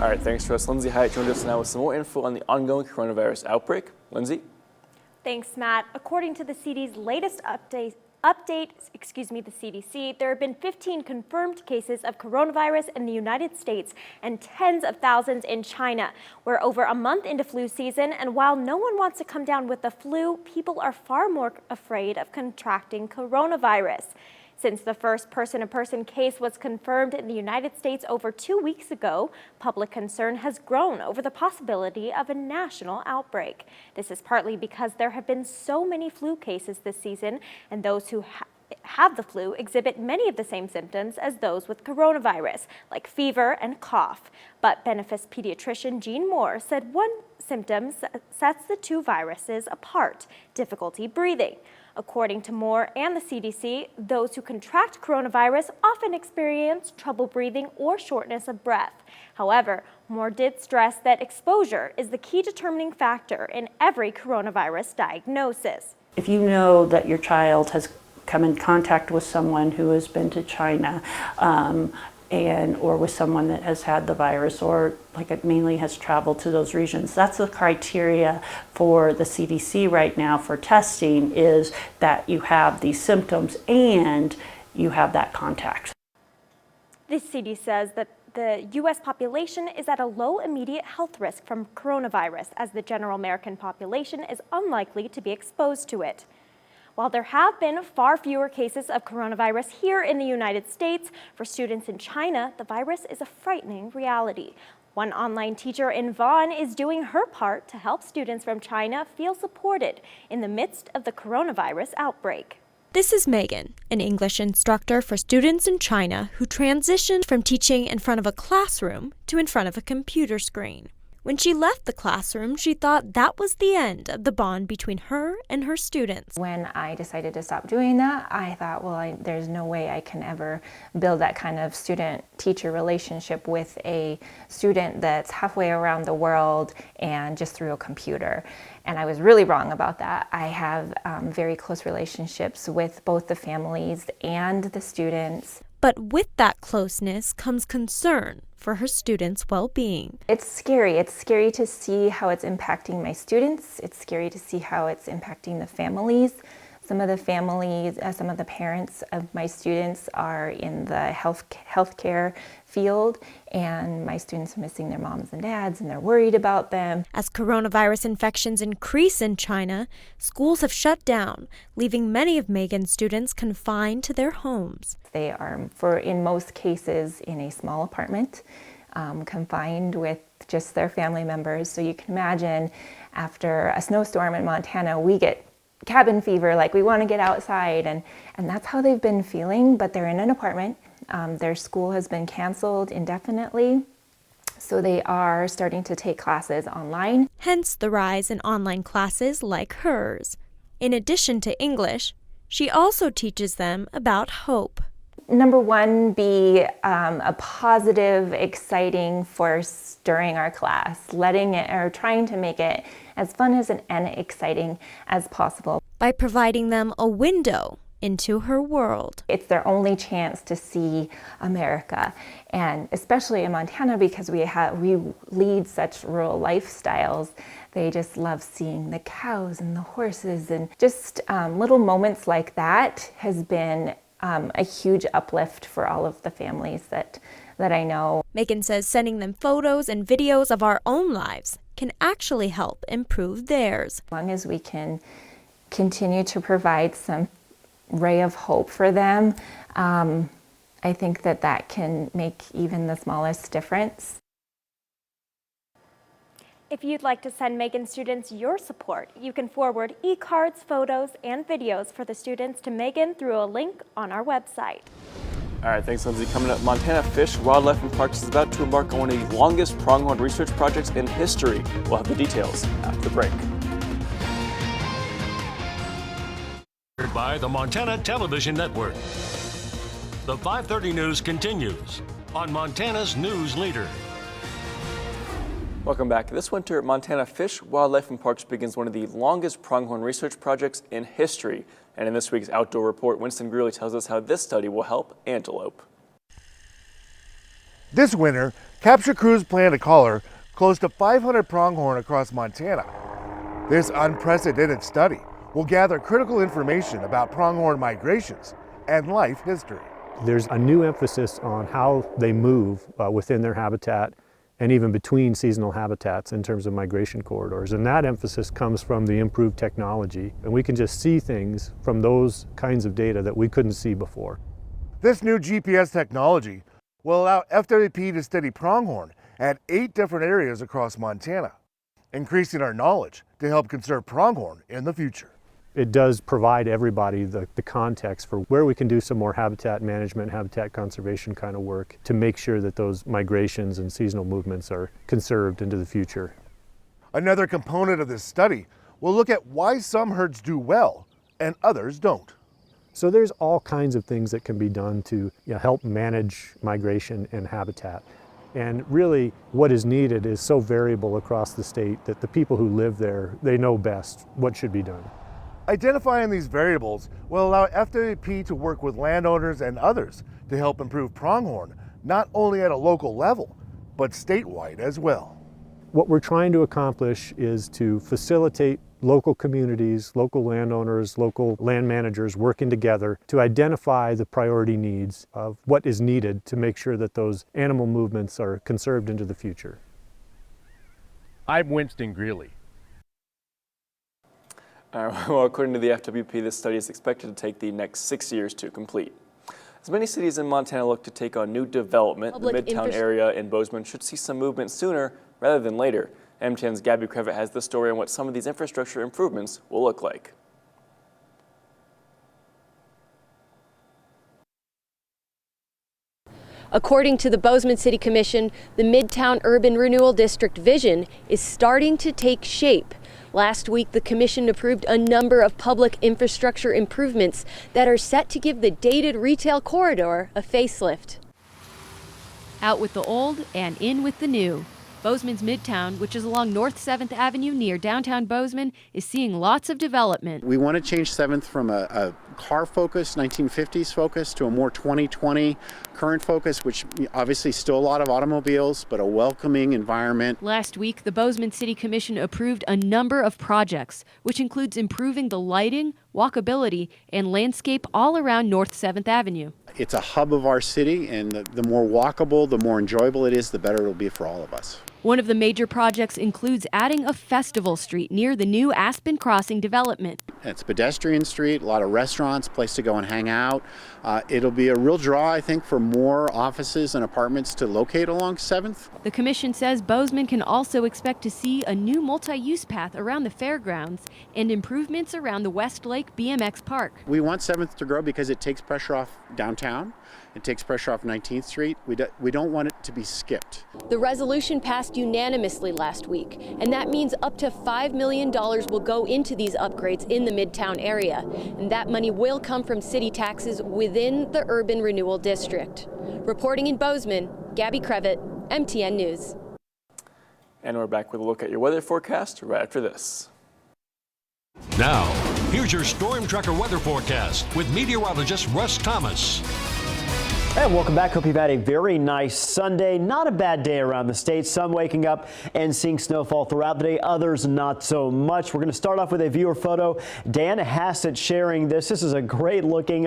All right, thanks to us. Lindsay Hyatt joined us now with some more info on the ongoing coronavirus outbreak. Lindsay? Thanks, Matt. According to the CDC's latest the CDC, there have been 15 confirmed cases of coronavirus in the United States and tens of thousands in China. We're over a month into flu season, and while no one wants to come down with the flu, people are far more afraid of contracting coronavirus. Since the first person-to-person case was confirmed in the United States over 2 weeks ago, public concern has grown over the possibility of a national outbreak. This is partly because there have been so many flu cases this season, and those who have the flu exhibit many of the same symptoms as those with coronavirus, like fever and cough. But Benefis pediatrician Jean Moore said one symptom sets the two viruses apart: difficulty breathing. According to Moore and the CDC, those who contract coronavirus often experience trouble breathing or shortness of breath. However, Moore did stress that exposure is the key determining factor in every coronavirus diagnosis. If you know that your child has come in contact with someone who has been to China, or with someone that has had the virus, or like it mainly has traveled to those regions. That's the criteria for the CDC right now for testing, is that you have these symptoms and you have that contact. The CDC says that the U.S. population is at a low immediate health risk from coronavirus, as the general American population is unlikely to be exposed to it. While there have been far fewer cases of coronavirus here in the United States, for students in China, the virus is a frightening reality. One online teacher in Vaughn is doing her part to help students from China feel supported in the midst of the coronavirus outbreak. This is Megan, an English instructor for students in China who transitioned from teaching in front of a classroom to in front of a computer screen. When she left the classroom, she thought that was the end of the bond between her and her students. When I decided to stop doing that, I thought, well, there's no way I can ever build that kind of student-teacher relationship with a student that's halfway around the world and just through a computer. And I was really wrong about that. I have very close relationships with both the families and the students. But with that closeness comes concern for her students' well-being. It's scary. It's scary to see how it's impacting my students. It's scary to see how it's impacting the families. Some of the families, some of the parents of my students are in the healthcare field, and my students are missing their moms and dads, and they're worried about them. As coronavirus infections increase in China, schools have shut down, leaving many of Megan's students confined to their homes. They are, in most cases, in a small apartment, confined with just their family members. So you can imagine, after a snowstorm in Montana, we get cabin fever, like we want to get outside, and that's how they've been feeling, but they're in an apartment. Their school has been canceled indefinitely, so they are starting to take classes online. Hence the rise in online classes like hers. In addition to English, she also teaches them about hope. Number one, be a positive, exciting force during our class, trying to make it as fun and exciting as possible. By providing them a window into her world. It's their only chance to see America, and especially in Montana, because we lead such rural lifestyles. They just love seeing the cows and the horses, and just little moments like that has been a huge uplift for all of the families that I know. Megan says sending them photos and videos of our own lives can actually help improve theirs. As long as we can continue to provide some ray of hope for them, I think that can make even the smallest difference. If you'd like to send Megan students your support, you can forward e-cards, photos, and videos for the students to Megan through a link on our website. All right, thanks, Lindsay. Coming up, Montana Fish, Wildlife, and Parks is about to embark on one of the longest pronghorn research projects in history. We'll have the details after the break. By the Montana Television Network. The 5:30 news continues on Montana's news leader. Welcome back. This winter, Montana Fish, Wildlife, and Parks begins one of the longest pronghorn research projects in history. And in this week's Outdoor Report, Winston Greeley tells us how this study will help antelope. This winter, Capture crews plan to collar close to 500 pronghorn across Montana. This unprecedented study will gather critical information about pronghorn migrations and life history. There's a new emphasis on how they move within their habitat and even between seasonal habitats in terms of migration corridors. And that emphasis comes from the improved technology. And we can just see things from those kinds of data that we couldn't see before. This new GPS technology will allow FWP to study pronghorn at 8 different areas across Montana, increasing our knowledge to help conserve pronghorn in the future. It does provide everybody the context for where we can do some more habitat management, habitat conservation kind of work to make sure that those migrations and seasonal movements are conserved into the future. Another component of this study will look at why some herds do well and others don't. So there's all kinds of things that can be done to help manage migration and habitat. And really what is needed is so variable across the state that the people who live there, they know best what should be done. Identifying these variables will allow FWP to work with landowners and others to help improve pronghorn, not only at a local level, but statewide as well. What we're trying to accomplish is to facilitate local communities, local landowners, local land managers working together to identify the priority needs of what is needed to make sure that those animal movements are conserved into the future. I'm Winston Greeley. Well, according to the FWP, this study is expected to take the next 6 years to complete. As many cities in Montana look to take on new development, the MIDTOWN area in Bozeman should see some movement sooner rather than later. MTN's Gabby Crevitt has the story on what some of these infrastructure improvements will look like. According to the Bozeman City Commission, the MIDTOWN Urban Renewal District vision is starting to take shape. Last week, the Commission approved a number of public infrastructure improvements that are set to give the dated retail corridor a facelift. Out with the old and in with the new. Bozeman's MIDTOWN, which is along North 7th Avenue near downtown Bozeman, is seeing lots of development. We want to change 7th from a car-focused, 1950s focus to a more 2020 current focus, which obviously still a lot of automobiles, but a welcoming environment. Last week, the Bozeman City Commission approved a number of projects, which includes improving the lighting, walkability, and landscape all around North 7th Avenue. It's a hub of our city, and the more walkable, the more enjoyable it is, the better it'll be for all of us. One of the major projects includes adding a festival street near the new Aspen Crossing development. It's a pedestrian street, a lot of restaurants, place to go and hang out. It'll be a real draw, I think, for more offices and apartments to locate along 7th. The commission says Bozeman can also expect to see a new multi-use path around the fairgrounds and improvements around the West Lake BMX Park. We want 7th to grow because it takes pressure off downtown. It takes pressure off 19th Street. We don't want it to be skipped. The resolution passed unanimously last week, and that means up to $5 million will go into these upgrades in the MIDTOWN area. And that money will come from city taxes within the Urban Renewal District. Reporting in Bozeman, Gabby Crevitt, MTN News. And we're back with a look at your weather forecast right after this. Now, here's your Storm Tracker weather forecast with meteorologist Russ Thomas. And welcome back. Hope you've had a very nice Sunday. Not a bad day around the state. Some waking up and seeing snowfall throughout the day. Others not so much. We're going to start off with a viewer photo. Dan Hassett sharing this. This is a great looking